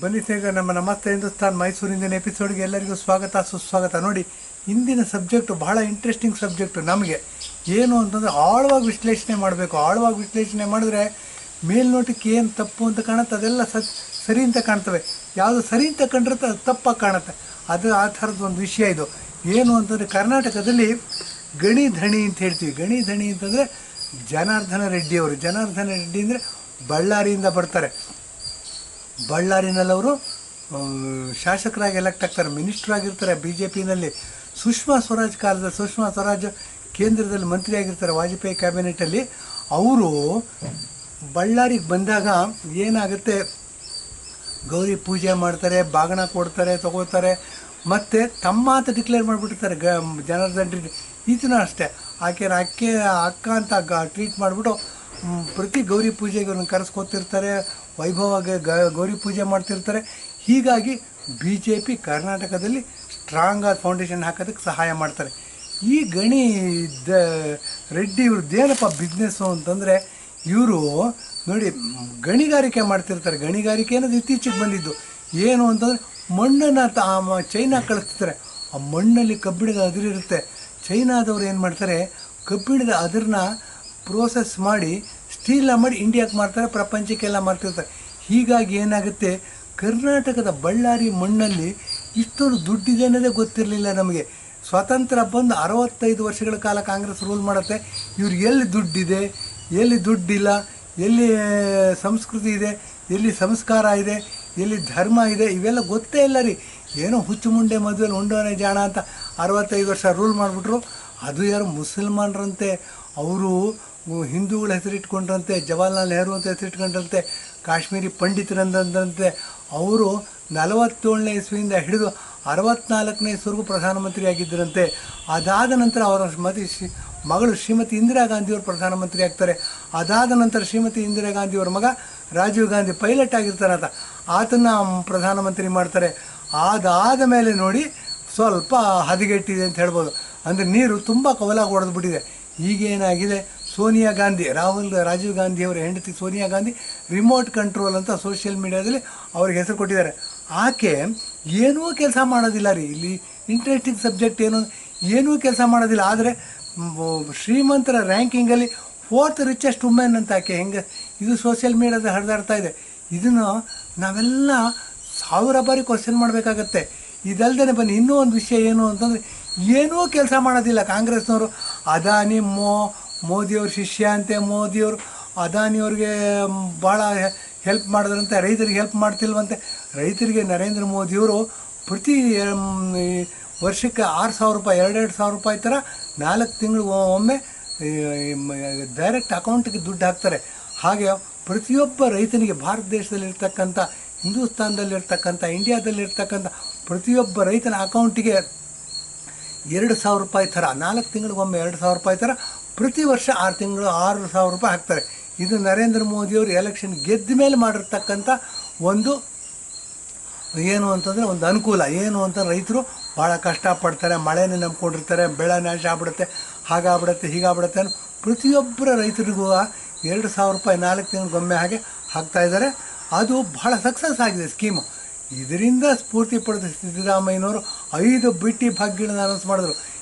ಬನ್ನಿ ಸ್ನೇಹಿತರೆ, ನಮ್ಮ ನಮಸ್ತೆ ಹಿಂದೂಸ್ತಾನ್ ಮೈಸೂರಿಂದಿನ ಎಪಿಸೋಡ್ಗೆ ಎಲ್ಲರಿಗೂ ಸ್ವಾಗತ ಸುಸ್ವಾಗತ. ನೋಡಿ, ಇಂದಿನ ಸಬ್ಜೆಕ್ಟು ಬಹಳ ಇಂಟ್ರೆಸ್ಟಿಂಗ್ ಸಬ್ಜೆಕ್ಟು. ನಮಗೆ ಏನು ಅಂತಂದರೆ ಆಳವಾಗಿ ವಿಶ್ಲೇಷಣೆ ಮಾಡಬೇಕು. ಆಳವಾಗಿ ವಿಶ್ಲೇಷಣೆ ಮಾಡಿದ್ರೆ ಮೇಲ್ನೋಟಕ್ಕೆ ಏನು ತಪ್ಪು ಅಂತ ಕಾಣುತ್ತೆ ಅದೆಲ್ಲ ಸರಿ ಅಂತ ಕಾಣ್ತವೆ. ಯಾವುದು ಸರಿ ಅಂತ ಕಂಡಿರುತ್ತೆ ಅದು ತಪ್ಪಾಗಿ ಕಾಣುತ್ತೆ. ಅದು ಆ ಥರದ್ದು ಒಂದು ವಿಷಯ ಇದು. ಏನು ಅಂತಂದರೆ ಕರ್ನಾಟಕದಲ್ಲಿ ಗಣಿ ಧಣಿ ಅಂತ ಹೇಳ್ತೀವಿ. ಗಣಿ ಧಣಿ ಅಂತಂದರೆ ಜನಾರ್ದನ ರೆಡ್ಡಿ ಅವರು. ಜನಾರ್ದನ ರೆಡ್ಡಿ ಅಂದರೆ ಬಳ್ಳಾರಿಯಿಂದ ಬರ್ತಾರೆ. ಬಳ್ಳಾರಿನಲ್ಲವರು ಶಾಸಕರಾಗಿ ಎಲೆಕ್ಟ್ ಆಗ್ತಾರೆ, ಮಿನಿಸ್ಟ್ರ್ ಆಗಿರ್ತಾರೆ ಬಿ ಜೆ ಪಿನಲ್ಲಿ. ಸುಷ್ಮಾ ಸ್ವರಾಜ್ ಕಾಲದ ಸುಷ್ಮಾ ಸ್ವರಾಜ್ ಕೇಂದ್ರದಲ್ಲಿ ಮಂತ್ರಿ ಆಗಿರ್ತಾರೆ ವಾಜಪೇಯಿ ಕ್ಯಾಬಿನೆಟಲ್ಲಿ. ಅವರು ಬಳ್ಳಾರಿಗೆ ಬಂದಾಗ ಏನಾಗುತ್ತೆ, ಗೌರಿ ಪೂಜೆ ಮಾಡ್ತಾರೆ, ಬಾಗಣ ಕೊಡ್ತಾರೆ, ತಗೋತಾರೆ, ಮತ್ತು ತಮ್ಮ ಅಂತ ಡಿಕ್ಲೇರ್ ಮಾಡಿಬಿಟ್ಟಿರ್ತಾರೆ ಜನಾರ್ದನ ರೆಡ್ಡಿ. ಈತನೂ ಅಷ್ಟೇ, ಅಕ್ಕ ಅಂತ ಟ್ರೀಟ್ ಮಾಡಿಬಿಟ್ಟು ಪ್ರತಿ ಗೌರಿ ಪೂಜೆಗೆ ಅವ್ರನ್ನ ಕರೆಸ್ಕೊತಿರ್ತಾರೆ, ವೈಭವವಾಗಿ ಗೌರಿ ಪೂಜೆ ಮಾಡ್ತಿರ್ತಾರೆ. ಹೀಗಾಗಿ ಬಿ ಜೆ ಪಿ ಕರ್ನಾಟಕದಲ್ಲಿ ಸ್ಟ್ರಾಂಗಾದ ಫೌಂಡೇಶನ್ ಹಾಕೋದಕ್ಕೆ ಸಹಾಯ ಮಾಡ್ತಾರೆ. ಈ ಗಣಿ ರೆಡ್ಡಿ ಇವ್ರದ್ದೇನಪ್ಪ ಬಿಸ್ನೆಸ್ಸು ಅಂತಂದರೆ, ಇವರು ನೋಡಿ ಗಣಿಗಾರಿಕೆ ಮಾಡ್ತಿರ್ತಾರೆ. ಗಣಿಗಾರಿಕೆ ಅನ್ನೋದು ಇತ್ತೀಚೆಗೆ ಬಂದಿದ್ದು. ಏನು ಅಂತಂದರೆ ಮಣ್ಣನ್ನು ಚೈನಾ ಕಳಿಸ್ತಿರ್ತಾರೆ. ಆ ಮಣ್ಣಲ್ಲಿ ಕಬ್ಬಿಣದ ಅದಿರಿರುತ್ತೆ. ಚೈನಾದವ್ರು ಏನು ಮಾಡ್ತಾರೆ, ಕಬ್ಬಿಣದ ಅದರನ್ನ ಪ್ರೋಸೆಸ್ ಮಾಡಿ ಸ್ಟೀಲ್ನ ಮಾಡಿ ಇಂಡಿಯಾಕ್ಕೆ ಮಾರ್ತಾರೆ, ಪ್ರಪಂಚಕ್ಕೆಲ್ಲ ಮಾರ್ತಿರ್ತಾರೆ. ಹೀಗಾಗಿ ಏನಾಗುತ್ತೆ, ಕರ್ನಾಟಕದ ಬಳ್ಳಾರಿ ಮಣ್ಣಲ್ಲಿ ಇಷ್ಟೊಂದು ದುಡ್ಡಿದೆ ಅನ್ನೋದೇ ಗೊತ್ತಿರಲಿಲ್ಲ ನಮಗೆ. ಸ್ವಾತಂತ್ರ್ಯ ಬಂದು 65 ವರ್ಷಗಳ ಕಾಲ ಕಾಂಗ್ರೆಸ್ ರೂಲ್ ಮಾಡುತ್ತೆ. ಇವ್ರಿಗೆ ಎಲ್ಲಿ ದುಡ್ಡಿದೆ, ಎಲ್ಲಿ ದುಡ್ಡಿಲ್ಲ, ಎಲ್ಲಿ ಸಂಸ್ಕೃತಿ ಇದೆ, ಎಲ್ಲಿ ಸಂಸ್ಕಾರ ಇದೆ, ಎಲ್ಲಿ ಧರ್ಮ ಇದೆ, ಇವೆಲ್ಲ ಗೊತ್ತೇ ಇಲ್ಲ ರೀ. ಏನೋ ಹುಚ್ಚು ಮುಂಡೆ ಮದುವೆಯಲ್ಲಿ ಉಂಡೋನೆ ಜಾಣ ಅಂತ 65 ವರ್ಷ ರೂಲ್ ಮಾಡಿಬಿಟ್ರು. ಅದು ಯಾರು ಮುಸಲ್ಮಾನರಂತೆ, ಅವರು ಹಿಂದೂಗಳ ಹೆಸರಿಟ್ಕೊಂಡ್ರಂತೆ, ಜವಾಹರ್ಲಾಲ್ ನೆಹರು ಅಂತ ಹೆಸರಿಟ್ಕೊಂಡ್ರಂತೆ, ಕಾಶ್ಮೀರಿ ಪಂಡಿತರಂದಂತೆ. ಅವರು 47ನೇ ಇಸ್ವಿಯಿಂದ ಹಿಡಿದು 64ನೇ ಇಸ್ವಿವರೆಗೂ ಪ್ರಧಾನಮಂತ್ರಿ ಆಗಿದ್ದರಂತೆ. ಅದಾದ ನಂತರ ಅವರ ಮಗಳು ಶ್ರೀಮತಿ ಇಂದಿರಾ ಗಾಂಧಿಯವರು ಪ್ರಧಾನಮಂತ್ರಿ ಆಗ್ತಾರೆ. ಅದಾದ ನಂತರ ಶ್ರೀಮತಿ ಇಂದಿರಾ ಗಾಂಧಿಯವರ ಮಗ ರಾಜೀವ್ ಗಾಂಧಿ ಪೈಲಟ್ ಆಗಿರ್ತಾರಂತ, ಆತನ ಪ್ರಧಾನಮಂತ್ರಿ ಮಾಡ್ತಾರೆ. ಅದಾದ ಮೇಲೆ ನೋಡಿ ಸ್ವಲ್ಪ ಹದಗೆಟ್ಟಿದೆ ಅಂತ ಹೇಳ್ಬೋದು. ಅಂದರೆ ನೀರು ತುಂಬ ಕವಲಾಗಿ ಹೊಡೆದ್ಬಿಟ್ಟಿದೆ. ಈಗೇನಾಗಿದೆ, ಸೋನಿಯಾ ಗಾಂಧಿ, ರಾಜೀವ್ ಗಾಂಧಿಯವರ ಹೆಂಡತಿ ಸೋನಿಯಾ ಗಾಂಧಿ ರಿಮೋಟ್ ಕಂಟ್ರೋಲ್ ಅಂತ ಸೋಷಿಯಲ್ ಮೀಡಿಯಾದಲ್ಲಿ ಅವ್ರಿಗೆ ಹೆಸರು ಕೊಟ್ಟಿದ್ದಾರೆ. ಆಕೆ ಏನೂ ಕೆಲಸ ಮಾಡೋದಿಲ್ಲ ರೀ. ಇಲ್ಲಿ ಇಂಟ್ರೆಸ್ಟಿಂಗ್ ಸಬ್ಜೆಕ್ಟ್ ಏನೂ ಕೆಲಸ ಮಾಡೋದಿಲ್ಲ. ಆದರೆ ಶ್ರೀಮಂತರ ರ್ಯಾಂಕಿಂಗಲ್ಲಿ 4th ರಿಚೆಸ್ಟ್ ವುಮೆನ್ ಅಂತ ಆಕೆ. ಹೆಂಗೆ ಇದು ಸೋಷಿಯಲ್ ಮೀಡಿಯಾದ ಹರಿದಾಡ್ತಾ ಇದೆ. ಇದನ್ನು ನಾವೆಲ್ಲ 1000 ಬಾರಿ ಕ್ವಶನ್ ಮಾಡಬೇಕಾಗತ್ತೆ. ಇದಲ್ದೇ ಬನ್ನಿ, ಇನ್ನೂ ಒಂದು ವಿಷಯ ಏನು ಅಂತಂದರೆ, ಏನೂ ಕೆಲಸ ಮಾಡೋದಿಲ್ಲ ಕಾಂಗ್ರೆಸ್ನವರು. ಅದಾನಿ ಮೋದಿಯವ್ರ ಶಿಷ್ಯ ಅಂತೆ. ಮೋದಿಯವರು ಅದಾನಿಯವ್ರಿಗೆ ಭಾಳ ಹೆಲ್ಪ್ ಮಾಡಿದ್ರಂತೆ, ರೈತರಿಗೆ ಹೆಲ್ಪ್ ಮಾಡ್ತಿಲ್ವಂತೆ. ರೈತರಿಗೆ ನರೇಂದ್ರ ಮೋದಿಯವರು ಪ್ರತಿ ವರ್ಷಕ್ಕೆ 6,000 ರೂಪಾಯಿ, 2,000 ರೂಪಾಯಿ ಥರ 4 ತಿಂಗಳು ಒಮ್ಮೆ ಡೈರೆಕ್ಟ್ ಅಕೌಂಟಿಗೆ ದುಡ್ಡು ಹಾಕ್ತಾರೆ. ಹಾಗೆ ಪ್ರತಿಯೊಬ್ಬ ರೈತನಿಗೆ ಭಾರತ ದೇಶದಲ್ಲಿರ್ತಕ್ಕಂಥ, ಹಿಂದೂಸ್ತಾನದಲ್ಲಿರ್ತಕ್ಕಂಥ, ಇಂಡಿಯಾದಲ್ಲಿರ್ತಕ್ಕಂಥ ಪ್ರತಿಯೊಬ್ಬ ರೈತನ ಅಕೌಂಟಿಗೆ 2,000 ರೂಪಾಯಿ ಥರ 4 ತಿಂಗಳಿಗೊಮ್ಮೆ 2,000 ರೂಪಾಯಿ ಥರ ಪ್ರತಿ ವರ್ಷ 6 ತಿಂಗಳು 6,000 ರೂಪಾಯಿ ಹಾಕ್ತಾರೆ. ಇದು ನರೇಂದ್ರ ಮೋದಿಯವರು ಎಲೆಕ್ಷನ್ ಗೆದ್ದ ಮೇಲೆ ಮಾಡಿರ್ತಕ್ಕಂಥ ಒಂದು ಏನು ಅಂತಂದರೆ ಒಂದು ಅನುಕೂಲ. ಏನು ಅಂತ ರೈತರು ಭಾಳ ಕಷ್ಟಪಡ್ತಾರೆ, ಮಳೆನೇ ನಂಬ್ಕೊಂಡಿರ್ತಾರೆ, ಬೆಳೆ ನಾಶ ಆಗ್ಬಿಡುತ್ತೆ, ಹಾಗಾಗ್ಬಿಡುತ್ತೆ, ಹೀಗಾಗ್ಬಿಡುತ್ತೆ ಅನ್ನೋ ಪ್ರತಿಯೊಬ್ಬರ ರೈತರಿಗೂ 2,000 ರೂಪಾಯಿ 4 ತಿಂಗಳಿಗೊಮ್ಮೆ ಹಾಗೆ ಹಾಕ್ತಾಯಿದ್ದಾರೆ. ಅದು ಭಾಳ ಸಕ್ಸಸ್ ಆಗಿದೆ ಸ್ಕೀಮು. ಇದರಿಂದ ಸ್ಫೂರ್ತಿ ಪಡೆದ ಸಿದ್ದರಾಮಯ್ಯನವರು 5 ಬಿಟ್ಟಿ ಭಾಗ್ಯಗಳನ್ನ ಅನೌನ್ಸ್ ಮಾಡಿದ್ರು.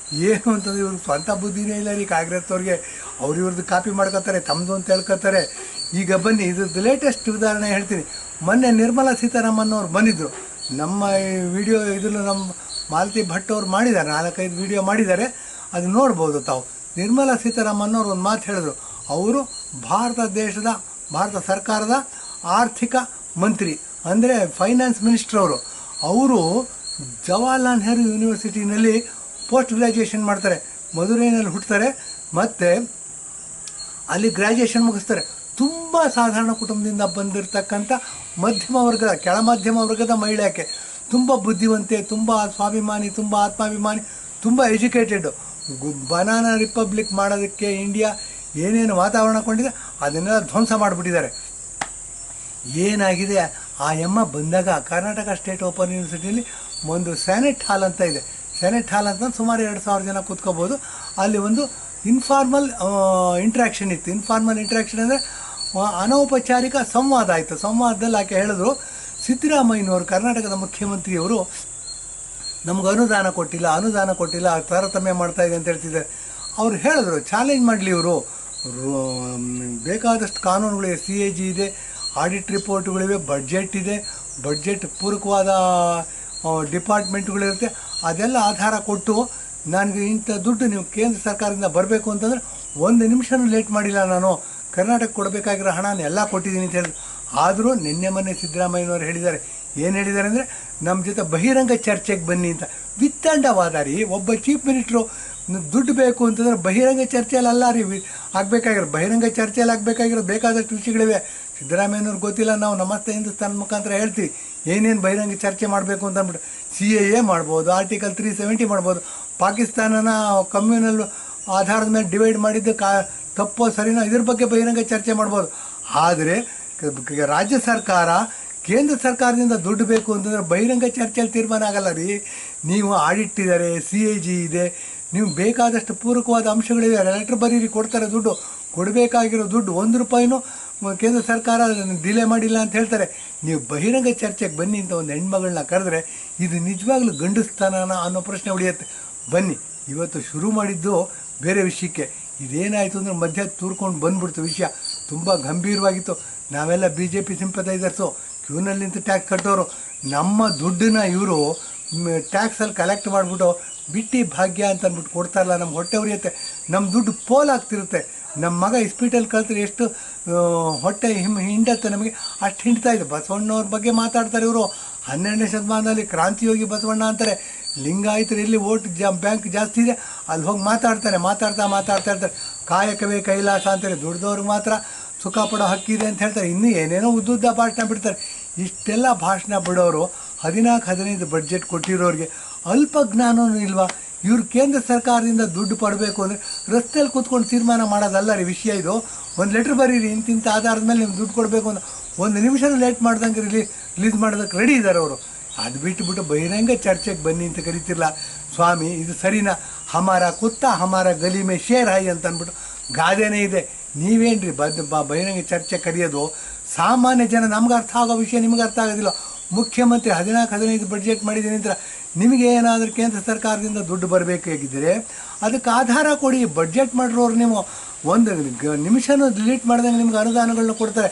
ಏನು ಅಂತಂದರೆ ಇವ್ರಿಗೆ ಸ್ವಂತ ಬುದ್ಧಿನೇ ಇಲ್ಲ ರೀ ಕಾಂಗ್ರೆಸ್ ಅವ್ರಿಗೆ. ಇವ್ರದ್ದು ಕಾಪಿ ಮಾಡ್ಕೋತಾರೆ, ತಮ್ಮದು ಅಂತ ಹೇಳ್ಕೊತಾರೆ. ಈಗ ಬನ್ನಿ, ಇದ್ರದ್ದು ಲೇಟೆಸ್ಟ್ ಉದಾಹರಣೆ ಹೇಳ್ತೀನಿ. ಮೊನ್ನೆ ನಿರ್ಮಲಾ ಸೀತಾರಾಮನ್ ಅವ್ರು ಬಂದಿದ್ದರು ನಮ್ಮ ವಿಡಿಯೋ. ಇದನ್ನು ನಮ್ಮ ಮಾಲತಿ ಭಟ್ ಅವ್ರು ಮಾಡಿದ್ದಾರೆ, 4-5 ವಿಡಿಯೋ ಮಾಡಿದ್ದಾರೆ, ಅದು ನೋಡ್ಬೋದು ತಾವು. ನಿರ್ಮಲಾ ಸೀತಾರಾಮನ್ ಅವರು ಒಂದು ಮಾತು ಹೇಳಿದ್ರು. ಅವರು ಭಾರತ ಸರ್ಕಾರದ ಆರ್ಥಿಕ ಮಂತ್ರಿ, ಅಂದರೆ ಫೈನಾನ್ಸ್ ಮಿನಿಸ್ಟರ್ ಅವರು ಜವಾಹರ್ಲಾಲ್ ನೆಹರು ಯೂನಿವರ್ಸಿಟಿನಲ್ಲಿ ಪೋಸ್ಟ್ ಗ್ರ್ಯಾಜುಯೇಷನ್ ಮಾಡ್ತಾರೆ. ಮಧುರೈನಲ್ಲಿ ಹುಟ್ಟುತ್ತಾರೆ, ಮತ್ತು ಅಲ್ಲಿ ಗ್ರ್ಯಾಜುಯೇಷನ್ ಮುಗಿಸ್ತಾರೆ. ತುಂಬ ಸಾಧಾರಣ ಕುಟುಂಬದಿಂದ ಬಂದಿರತಕ್ಕಂಥ ಮಧ್ಯಮ ವರ್ಗದ, ಕೆಳ ಮಧ್ಯಮ ವರ್ಗದ ಮಹಿಳೆ ಆಕೆ. ತುಂಬ ಬುದ್ಧಿವಂತೆ, ತುಂಬ ಸ್ವಾಭಿಮಾನಿ, ತುಂಬ ಆತ್ಮಾಭಿಮಾನಿ, ತುಂಬ ಎಜುಕೇಟೆಡ್. ಬನಾನಾ ರಿಪಬ್ಲಿಕ್ ಮಾಡೋದಕ್ಕೆ ಇಂಡಿಯಾ ಏನೇನು ವಾತಾವರಣ ಕೊಂಡಿದೆ ಅದನ್ನೆಲ್ಲ ಧ್ವಂಸ ಮಾಡಿಬಿಟ್ಟಿದ್ದಾರೆ. ಏನಾಗಿದೆ, ಆ ಎಮ್ಮ ಬಂದಾಗ ಕರ್ನಾಟಕ ಸ್ಟೇಟ್ ಓಪನ್ ಯೂನಿವರ್ಸಿಟಿಯಲ್ಲಿ ಒಂದು ಸೆನೆಟ್ ಹಾಲ್ ಅಂತ ಇದೆ. ಸೆನೆಟ್ ಹಾಲ್ ಅಂತ ಸುಮಾರು 2,000 ಜನ ಕೂತ್ಕೋಬೋದು. ಅಲ್ಲಿ ಒಂದು ಇನ್ಫಾರ್ಮಲ್ ಇಂಟ್ರ್ಯಾಕ್ಷನ್ ಇತ್ತು. ಇನ್ಫಾರ್ಮಲ್ ಇಂಟ್ರ್ಯಾಕ್ಷನ್ ಅಂದರೆ ಅನೌಪಚಾರಿಕ ಸಂವಾದ ಆಯಿತು. ಸಂವಾದದಲ್ಲಿ ಆಕೆ ಹೇಳಿದ್ರು, ಸಿದ್ದರಾಮಯ್ಯನವರು ಕರ್ನಾಟಕದ ಮುಖ್ಯಮಂತ್ರಿಯವರು ನಮ್ಗೆ ಅನುದಾನ ಕೊಟ್ಟಿಲ್ಲ ತಾರತಮ್ಯ ಮಾಡ್ತಾ ಇದೆ ಅಂತ ಹೇಳ್ತಿದ್ದಾರೆ. ಅವ್ರು ಹೇಳಿದ್ರು ಚಾಲೆಂಜ್ ಮಾಡಲಿ ಇವರು, ಬೇಕಾದಷ್ಟು ಕಾನೂನುಗಳಿವೆ, CAG ಇದೆ, ಆಡಿಟ್ ರಿಪೋರ್ಟ್ಗಳಿವೆ, ಬಡ್ಜೆಟ್ ಇದೆ, ಬಡ್ಜೆಟ್ ಪೂರಕವಾದ ಡಿಪಾರ್ಟ್ಮೆಂಟ್ಗಳಿರುತ್ತೆ, ಅದೆಲ್ಲ ಆಧಾರ ಕೊಟ್ಟು ನನಗೆ ಇಂಥ ದುಡ್ಡು ನೀವು ಕೇಂದ್ರ ಸರ್ಕಾರದಿಂದ ಬರಬೇಕು ಅಂತಂದರೆ 1 ನಿಮಿಷನೂ ಲೇಟ್ ಮಾಡಿಲ್ಲ, ನಾನು ಕರ್ನಾಟಕ ಕೊಡಬೇಕಾಗಿರೋ ಹಣನ ಎಲ್ಲ ಕೊಟ್ಟಿದ್ದೀನಿ ಅಂತ ಹೇಳಿದ್ರು. ಆದರೂ ಮೊನ್ನೆ ಸಿದ್ದರಾಮಯ್ಯನವರು ಹೇಳಿದ್ದಾರೆ, ಏನು ಹೇಳಿದ್ದಾರೆ ಅಂದರೆ ನಮ್ಮ ಜೊತೆ ಬಹಿರಂಗ ಚರ್ಚೆಗೆ ಬನ್ನಿ ಅಂತ. ವಿತ್ತಂಡವಾದ ರೀ, ಒಬ್ಬ ಚೀಫ್ ಮಿನಿಸ್ಟ್ರು ದುಡ್ಡು ಬೇಕು ಅಂತಂದರೆ ಬಹಿರಂಗ ಚರ್ಚೆಯಲ್ಲಿ ಅಲ್ಲ ರೀ ಆಗಬೇಕಾಗಿರೋ, ಬಹಿರಂಗ ಚರ್ಚೆಯಲ್ಲಿ ಆಗಬೇಕಾಗಿರೋದು ಬೇಕಾದಷ್ಟು ವಿಷಯಗಳಿವೆ. ಸಿದ್ದರಾಮಯ್ಯನವ್ರಿಗೆ ಗೊತ್ತಿಲ್ಲ, ನಾವು ನಮಸ್ತೆ ಹಿಂದೂಸ್ತಾನ ಮುಖಾಂತರ ಹೇಳ್ತೀವಿ ಏನೇನು ಬಹಿರಂಗ ಚರ್ಚೆ ಮಾಡಬೇಕು ಅಂತ ಅಂದ್ಬಿಟ್ಟು. CAA ಮಾಡ್ಬೋದು, ಆರ್ಟಿಕಲ್ 370 ಮಾಡ್ಬೋದು, ಪಾಕಿಸ್ತಾನನ ಕಮ್ಯುನಲ್ ಆಧಾರದ ಮೇಲೆ ಡಿವೈಡ್ ಮಾಡಿದ್ದು ತಪ್ಪೋ ಸರಿನೋ ಇದ್ರ ಬಗ್ಗೆ ಬಹಿರಂಗ ಚರ್ಚೆ ಮಾಡ್ಬೋದು. ಆದರೆ ರಾಜ್ಯ ಸರ್ಕಾರ ಕೇಂದ್ರ ಸರ್ಕಾರದಿಂದ ದುಡ್ಡು ಬೇಕು ಅಂತಂದರೆ ಬಹಿರಂಗ ಚರ್ಚೆಯಲ್ಲಿ ತೀರ್ಮಾನ ಆಗಲ್ಲ ರೀ. ನೀವು ಆಡಿಟ್ ಇದ್ದಾರೆ, CAG ಇದೆ, ನೀವು ಬೇಕಾದಷ್ಟು ಪೂರಕವಾದ ಅಂಶಗಳಿವೆ, ಲೆಟ್ರ್ ಬರೀರಿ, ಕೊಡ್ತಾರೆ ದುಡ್ಡು. ಕೊಡಬೇಕಾಗಿರೋ ದುಡ್ಡು 1 ರೂಪಾಯಿನೂ ಕೇಂದ್ರ ಸರ್ಕಾರ ಡಿಲೇ ಮಾಡಿಲ್ಲ ಅಂತ ಹೇಳ್ತಾರೆ. ನೀವು ಬಹಿರಂಗ ಚರ್ಚೆಗೆ ಬನ್ನಿ ಅಂತ ಒಂದು ಹೆಣ್ಮಗಳನ್ನ ಕರೆದ್ರೆ ಇದು ನಿಜವಾಗ್ಲೂ ಗಂಡಸ್ತಾನ ಅನ್ನೋ ಪ್ರಶ್ನೆ ಉಳಿಯುತ್ತೆ. ಬನ್ನಿ, ಇವತ್ತು ಶುರು ಮಾಡಿದ್ದು ಬೇರೆ ವಿಷಯಕ್ಕೆ, ಇದೇನಾಯಿತು ಅಂದರೆ ಮಧ್ಯ ತೂರ್ಕೊಂಡು ಬಂದ್ಬಿಡ್ತು. ವಿಷಯ ತುಂಬ ಗಂಭೀರವಾಗಿತ್ತು. ನಾವೆಲ್ಲ BJP ಸಿಂಪತೈಸರ್ಸು, ಕ್ಯೂನಲ್ಲಿ ನಿಂತು ಟ್ಯಾಕ್ಸ್ ಕಟ್ಟೋರು. ನಮ್ಮ ದುಡ್ಡನ್ನ ಇವರು ಟ್ಯಾಕ್ಸಲ್ಲಿ ಕಲೆಕ್ಟ್ ಮಾಡಿಬಿಟ್ಟು ಬಿಟ್ಟಿ ಭಾಗ್ಯ ಅಂತ ಅಂದ್ಬಿಟ್ಟು ಕೊಡ್ತಾರಲ್ಲ, ನಮ್ಗೆ ಹೊಟ್ಟೆ ಉರಿಯುತ್ತೆ. ನಮ್ಮ ದುಡ್ಡು ಪೋಲಾಗ್ತಿರುತ್ತೆ. ನಮ್ಮ ಮಗ ಇಸ್ಪೀಟಲ್ಲಿ ಕಲ್ತ್ರೆ ಎಷ್ಟು ಹೊಟ್ಟೆ ಹಿಂಡತ್ತೆ ನಮಗೆ, ಅಷ್ಟು ಹಿಂಡ್ತಾ ಇದೆ. ಬಸವಣ್ಣವ್ರ ಬಗ್ಗೆ ಮಾತಾಡ್ತಾರೆ ಇವರು. 12ನೇ ಶತಮಾನದಲ್ಲಿ ಕ್ರಾಂತಿಯೋಗಿ ಬಸವಣ್ಣ ಅಂತಾರೆ. ಲಿಂಗಾಯತರು ಎಲ್ಲಿ ಓಟ್ ಬ್ಯಾಂಕ್ ಜಾಸ್ತಿ ಇದೆ ಅಲ್ಲಿ ಹೋಗಿ ಮಾತಾಡ್ತಾ ಇರ್ತಾರೆ. ಕಾಯಕವೇ ಕೈಲಾಸ ಅಂತಾರೆ, ದುಡ್ದವ್ರಿಗೆ ಮಾತ್ರ ಸುಖ ಪಡೋ ಹಕ್ಕಿದೆ ಅಂತ ಹೇಳ್ತಾರೆ. ಇನ್ನೂ ಏನೇನೋ ಉದ್ದುದ್ದ ಭಾಷಣ ಬಿಡ್ತಾರೆ. ಇಷ್ಟೆಲ್ಲ ಭಾಷಣ ಬಿಡೋರು 14-15 ಬಡ್ಜೆಟ್ ಕೊಟ್ಟಿರೋರಿಗೆ ಅಲ್ಪ ಜ್ಞಾನವೂ ಇಲ್ವಾ? ಇವ್ರು ಕೇಂದ್ರ ಸರ್ಕಾರದಿಂದ ದುಡ್ಡು ಪಡಬೇಕು ಅಂದರೆ ರಸ್ತೆಯಲ್ಲಿ ಕೂತ್ಕೊಂಡು ತೀರ್ಮಾನ ಮಾಡೋದಲ್ಲ ರೀ ವಿಷಯ. ಇದು ಒಂದು ಲೆಟ್ರ್ ಬರೀರಿ, ಇಂತಿಂಥ ಆಧಾರದ ಮೇಲೆ ನೀವು ದುಡ್ಡು ಕೊಡಬೇಕು ಅಂತ 1 ನಿಮಿಷನೂ ಲೇಟ್ ಮಾಡ್ದಂಗೆ ರಿಲೀಸ್ ಮಾಡೋದಕ್ಕೆ ರೆಡಿ ಇದ್ದಾರೆ ಅವರು. ಅದು ಬಿಟ್ಟುಬಿಟ್ಟು ಬಹಿರಂಗ ಚರ್ಚೆಗೆ ಬನ್ನಿ ಅಂತ ಕರಿತಿರಲ್ಲ ಸ್ವಾಮಿ, ಇದು ಸರಿನಾ? ಹಮಾರ ಕುತ್ತಾ ಹಮಾರ ಗಲಿ ಮೇ ಶೇರ್ ಹಾಯಿ ಅಂತ ಅಂದ್ಬಿಟ್ಟು ಗಾದೆನೇ ಇದೆ. ನೀವೇನು ರೀ ಬಹಿರಂಗ ಚರ್ಚೆ ಕರೆಯೋದು? ಸಾಮಾನ್ಯ ಜನ, ನಮ್ಗೆ ಅರ್ಥ ಆಗೋ ವಿಷಯ ನಿಮ್ಗೆ ಅರ್ಥ ಆಗೋದಿಲ್ಲ. ಮುಖ್ಯಮಂತ್ರಿ 14-15 ಬಡ್ಜೆಟ್ ಮಾಡಿದ್ದೀನಿ ಅಂತ ನಿಮಗೆ ಏನಾದರೂ ಕೇಂದ್ರ ಸರ್ಕಾರದಿಂದ ದುಡ್ಡು ಬರಬೇಕಾಗಿದ್ದರೆ ಅದಕ್ಕೆ ಆಧಾರ ಕೊಡಿ. ಬಡ್ಜೆಟ್ ಮಾಡಿರೋರು ನೀವು 1 ನಿಮಿಷನೂ ಡಿಲೀಟ್ ಮಾಡ್ದಂಗೆ ನಿಮ್ಗೆ ಅನುದಾನಗಳನ್ನ ಕೊಡ್ತಾರೆ.